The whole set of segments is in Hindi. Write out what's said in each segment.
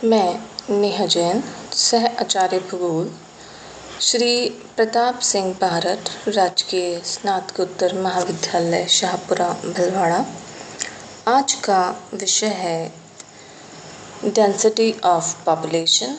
मैं नेहा जैन, सह आचार्य भूगोल, श्री प्रताप सिंह भारत राजकीय स्नातकोत्तर महाविद्यालय शाहपुरा भीलवाड़ा। आज का विषय है डेंसिटी ऑफ पॉपुलेशन,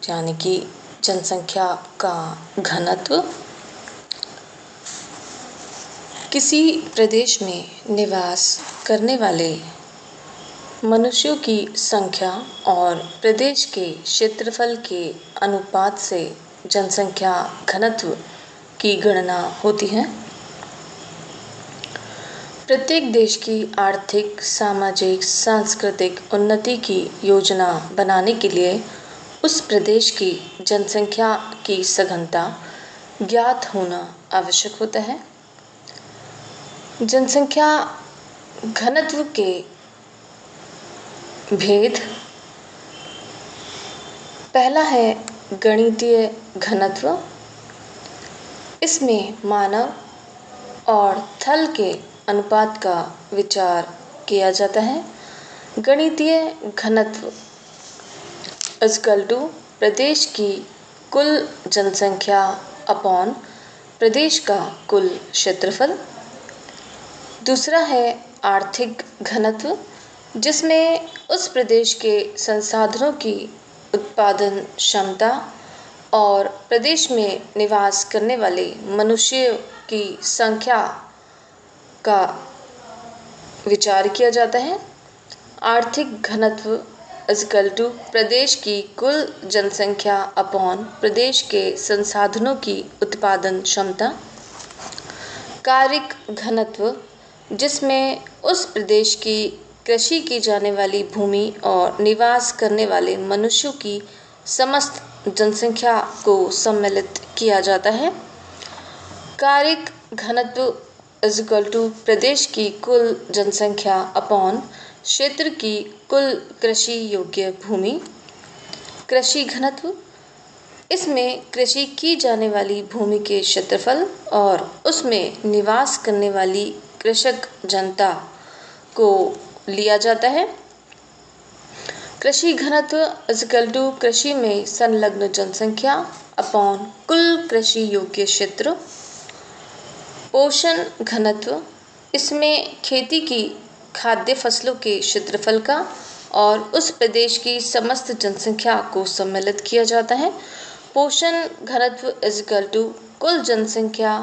यानी कि जनसंख्या का घनत्व। किसी प्रदेश में निवास करने वाले मनुष्यों की संख्या और प्रदेश के क्षेत्रफल के अनुपात से जनसंख्या घनत्व की गणना होती है। प्रत्येक देश की आर्थिक, सामाजिक, सांस्कृतिक उन्नति की योजना बनाने के लिए उस प्रदेश की जनसंख्या की सघनता ज्ञात होना आवश्यक होता है। जनसंख्या घनत्व के भेद। पहला है गणितीय घनत्व। इसमें मानव और थल के अनुपात का विचार किया जाता है। गणितीय घनत्व = प्रदेश की कुल जनसंख्या अपॉन प्रदेश का कुल क्षेत्रफल। दूसरा है आर्थिक घनत्व, जिसमें उस प्रदेश के संसाधनों की उत्पादन क्षमता और प्रदेश में निवास करने वाले मनुष्यों की संख्या का विचार किया जाता है। आर्थिक घनत्व = प्रदेश की कुल जनसंख्या अपॉन प्रदेश के संसाधनों की उत्पादन क्षमता। कायिक घनत्व, जिसमें उस प्रदेश की कृषि की जाने वाली भूमि और निवास करने वाले मनुष्यों की समस्त जनसंख्या को सम्मिलित किया जाता है। कायिक घनत्व = प्रदेश की कुल जनसंख्या अपॉन क्षेत्र की कुल कृषि योग्य भूमि। कृषि घनत्व, इसमें कृषि की जाने वाली भूमि के क्षेत्रफल और उसमें निवास करने वाली कृषक जनता को लिया जाता है। कृषि घनत्व = कृषि में संलग्न जनसंख्या अपॉन कुल कृषि योग्य क्षेत्र। पोषण घनत्व, इसमें खेती की खाद्य फसलों के क्षेत्रफल का और उस प्रदेश की समस्त जनसंख्या को सम्मिलित किया जाता है। पोषण घनत्व = कुल जनसंख्या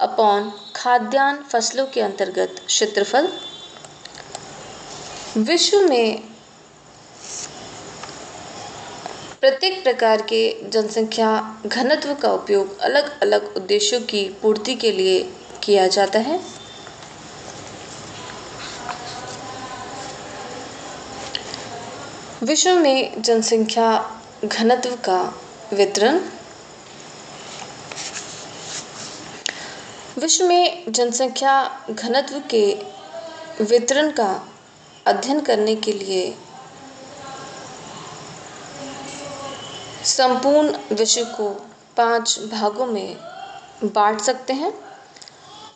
अपॉन खाद्यान्न फसलों के अंतर्गत क्षेत्रफल। विश्व में प्रत्येक प्रकार के जनसंख्या घनत्व का उपयोग अलग अलग उद्देश्यों की पूर्ति के लिए किया जाता है। विश्व में जनसंख्या घनत्व का वितरण। विश्व में जनसंख्या घनत्व के वितरण का अध्ययन करने के लिए संपूर्ण विश्व को 5 भागों में बांट सकते हैं।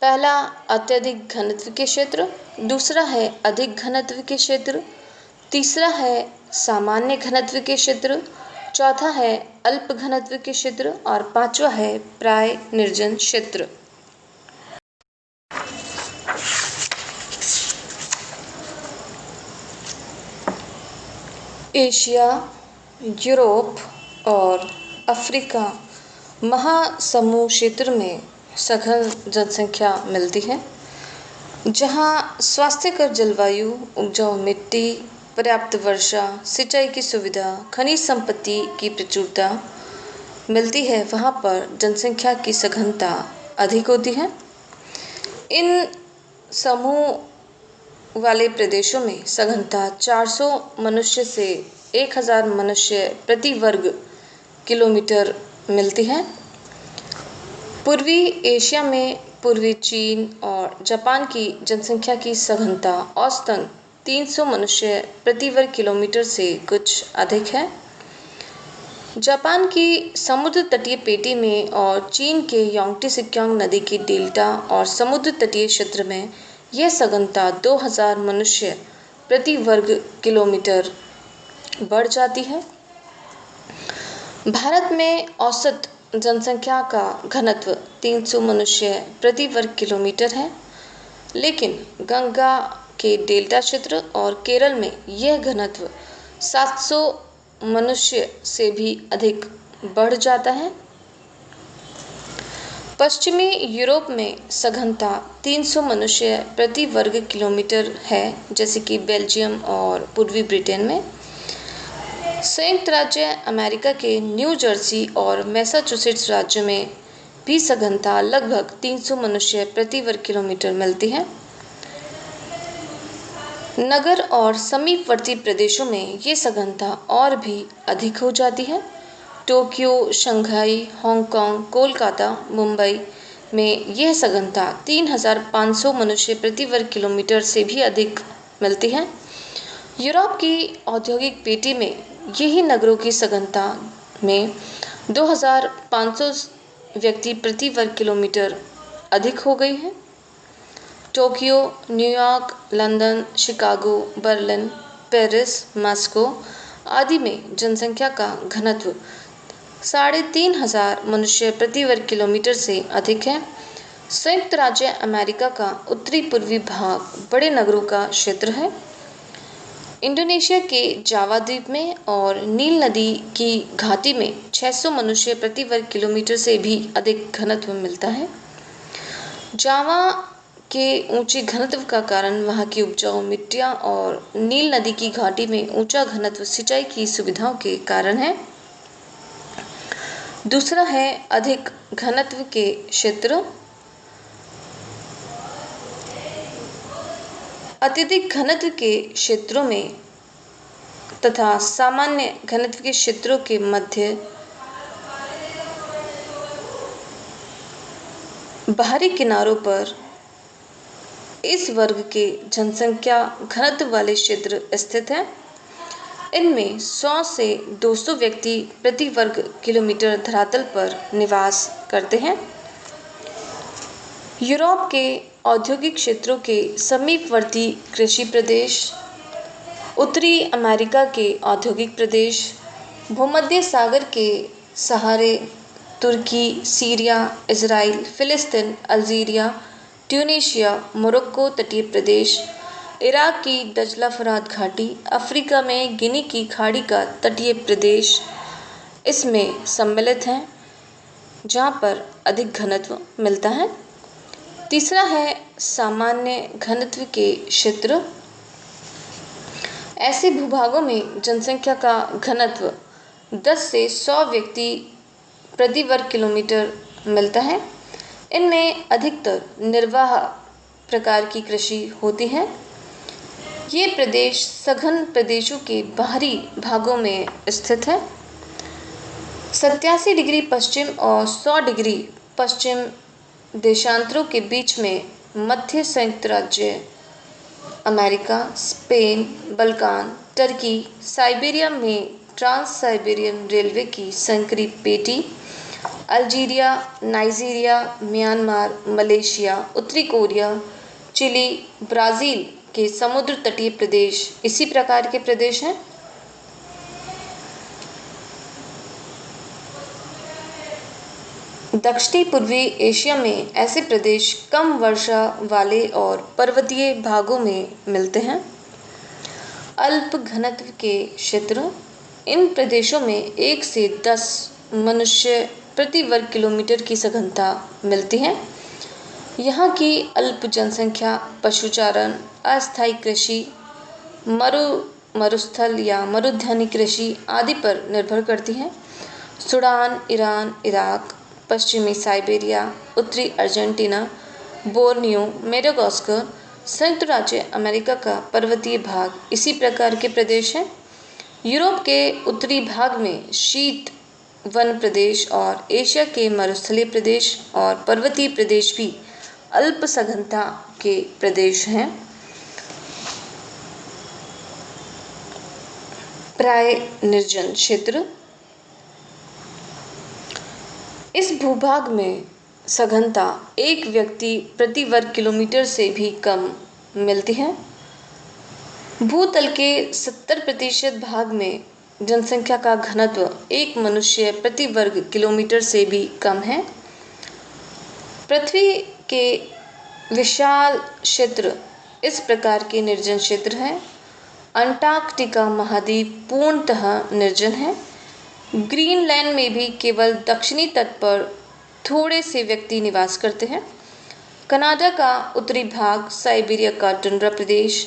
पहला अत्यधिक घनत्व के क्षेत्र, दूसरा है अधिक घनत्व के क्षेत्र, तीसरा है सामान्य घनत्व के क्षेत्र, चौथा है अल्प घनत्व के क्षेत्र और पांचवा है प्राय निर्जन क्षेत्र। एशिया, यूरोप और अफ्रीका महासमूह क्षेत्र में सघन जनसंख्या मिलती है, जहां स्वास्थ्यकर जलवायु, उपजाऊ मिट्टी, पर्याप्त वर्षा, सिंचाई की सुविधा, खनिज संपत्ति की प्रचुरता मिलती है। वहां पर जनसंख्या की सघनता अधिक होती है। इन समूह वाले प्रदेशों में सघनता 400 मनुष्य से 1000 मनुष्य प्रति वर्ग किलोमीटर मिलती है। पूर्वी एशिया में पूर्वी चीन और जापान की जनसंख्या की सघनता औसतन 300 मनुष्य प्रति वर्ग किलोमीटर से कुछ अधिक है। जापान की समुद्र तटीय पेटी में और चीन के यांगटी सिक्योंग नदी की डेल्टा और समुद्र तटीय क्षेत्र में यह सघनता 2000 मनुष्य प्रति वर्ग किलोमीटर बढ़ जाती है। भारत में औसत जनसंख्या का घनत्व 300 मनुष्य प्रति वर्ग किलोमीटर है, लेकिन गंगा के डेल्टा क्षेत्र और केरल में यह घनत्व 700 मनुष्य से भी अधिक बढ़ जाता है। पश्चिमी यूरोप में सघनता 300 मनुष्य प्रति वर्ग किलोमीटर है, जैसे कि बेल्जियम और पूर्वी ब्रिटेन में। संयुक्त राज्य अमेरिका के न्यू जर्सी और मैसाचुसेट्स राज्य में भी सघनता लगभग 300 मनुष्य प्रति वर्ग किलोमीटर मिलती है। नगर और समीपवर्ती प्रदेशों में ये सघनता और भी अधिक हो जाती है। Tokyo, Shanghai, Hong Kong, Kolkata, Mumbai में यह सघनता 3500 मनुष्य प्रति वर्ग किलोमीटर से भी अधिक मिलती है। यूरोप की औद्योगिक पेटी में यही नगरों की सघनता में 2500 व्यक्ति प्रति वर्ग किलोमीटर अधिक हो गई है। Tokyo, New York, London, Chicago, Berlin, Paris, Moscow आदि में जनसंख्या का घनत्व 3500 मनुष्य प्रति वर्ग किलोमीटर से अधिक है। संयुक्त राज्य अमेरिका का उत्तरी पूर्वी भाग बड़े नगरों का क्षेत्र है। इंडोनेशिया के जावा द्वीप में और नील नदी की घाटी में 600 मनुष्य प्रति वर्ग किलोमीटर से भी अधिक घनत्व मिलता है। जावा के ऊंचे घनत्व का कारण वहां की उपजाऊ मिट्टियां और नील नदी की घाटी में ऊंचा घनत्व सिंचाई की सुविधाओं के कारण है। दूसरा है अधिक घनत्व के क्षेत्र। अत्यधिक घनत्व के क्षेत्रों में तथा सामान्य घनत्व के क्षेत्रों के मध्य बाहरी किनारों पर इस वर्ग के जनसंख्या घनत्व वाले क्षेत्र स्थित हैं। इनमें 100 से 200 व्यक्ति प्रति वर्ग किलोमीटर धरातल पर निवास करते हैं। यूरोप के औद्योगिक क्षेत्रों के समीपवर्ती कृषि प्रदेश, उत्तरी अमेरिका के औद्योगिक प्रदेश, भूमध्य सागर के सहारे तुर्की, सीरिया, इजराइल, फिलिस्तीन, अल्जीरिया, ट्यूनीशिया, मोरक्को तटीय प्रदेश, इराक की दजला फरात घाटी, अफ्रीका में गिनी की खाड़ी का तटीय प्रदेश इसमें सम्मिलित हैं, जहाँ पर अधिक घनत्व मिलता है। तीसरा है सामान्य घनत्व के क्षेत्र। ऐसे भूभागों में जनसंख्या का घनत्व 10 से 100 व्यक्ति प्रति वर्ग किलोमीटर मिलता है। इनमें अधिकतर निर्वाह प्रकार की कृषि होती है। ये प्रदेश सघन प्रदेशों के बाहरी भागों में स्थित है। 87 डिग्री पश्चिम और 100 डिग्री पश्चिम देशांतरों के बीच में मध्य संयुक्त राज्य America, Spain, Balkan, Turkey, Siberia में ट्रांस साइबेरियन रेलवे की संकरी पेटी, अल्जीरिया, नाइजीरिया, म्यांमार, मलेशिया, उत्तरी कोरिया, चिली, ब्राज़ील के समुद्र तटीय प्रदेश इसी प्रकार के प्रदेश हैं। दक्षिणी पूर्वी एशिया में ऐसे प्रदेश कम वर्षा वाले और पर्वतीय भागों में मिलते हैं। अल्प घनत्व के क्षेत्र। इन प्रदेशों में 1 से 10 मनुष्य प्रति वर्ग किलोमीटर की सघनता मिलती है। यहाँ की अल्प जनसंख्या पशुचारण, अस्थायी कृषि, मरुस्थल या मरुस्थलीय कृषि आदि पर निर्भर करती है। सूडान, ईरान, इराक, पश्चिमी साइबेरिया, उत्तरी अर्जेंटीना, बोर्नियो, मेडागास्कर, संयुक्त राज्य अमेरिका का पर्वतीय भाग इसी प्रकार के प्रदेश हैं। यूरोप के उत्तरी भाग में शीत वन प्रदेश और एशिया के मरुस्थलीय प्रदेश और पर्वतीय प्रदेश भी अल्प सघनता के प्रदेश हैं। प्राय निर्जन क्षेत्र। इस भूभाग में सघनता 1 व्यक्ति प्रति वर्ग किलोमीटर से भी कम मिलती है। भूतल के 70% भाग में जनसंख्या का घनत्व 1 मनुष्य प्रति वर्ग किलोमीटर से भी कम है। पृथ्वी के विशाल क्षेत्र इस प्रकार के निर्जन क्षेत्र हैं। अंटार्कटिका महाद्वीप पूर्णतः निर्जन है। ग्रीनलैंड में भी केवल दक्षिणी तट पर थोड़े से व्यक्ति निवास करते हैं। कनाडा का उत्तरी भाग, साइबेरिया का टुंड्रा प्रदेश,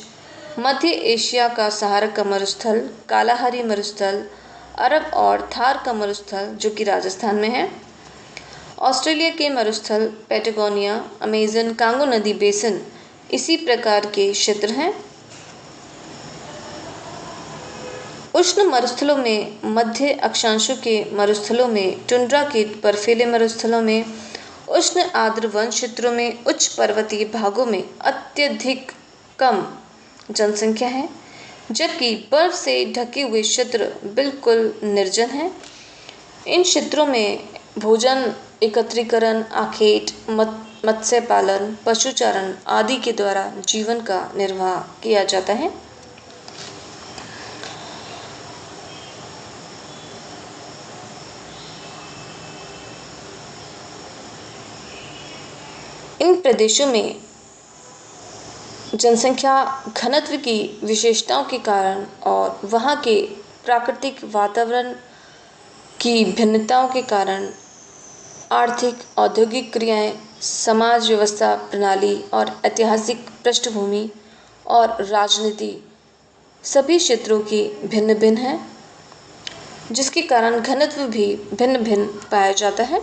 मध्य एशिया का सहारा का मरुस्थल, कालाहारी मरुस्थल, अरब और थार का मरुस्थल जो कि राजस्थान में है, ऑस्ट्रेलिया के मरुस्थल, पैटागोनिया, अमेजन, कांगो नदी बेसिन इसी प्रकार के क्षेत्र हैं। उष्ण मरुस्थलों में, मध्य अक्षांशों के मरुस्थलों में, टुंड्रा के बर्फीले मरुस्थलों में, उष्ण आर्द्र वन क्षेत्रों में, उच्च पर्वतीय भागों में अत्यधिक कम जनसंख्या है, जबकि बर्फ से ढके हुए क्षेत्र बिल्कुल निर्जन हैं। इन क्षेत्रों में भोजन एकत्रीकरण, आखेट, मत्स्य पालन, पशुचारण आदि के द्वारा जीवन का निर्वाह किया जाता है। इन प्रदेशों में जनसंख्या घनत्व की विशेषताओं के कारण और वहाँ के प्राकृतिक वातावरण की भिन्नताओं के कारण आर्थिक, औद्योगिक क्रियाएं, समाज व्यवस्था प्रणाली और ऐतिहासिक पृष्ठभूमि और राजनीति सभी क्षेत्रों की भिन्न भिन्न है, जिसके कारण घनत्व भी भिन्न भिन्न पाया जाता है।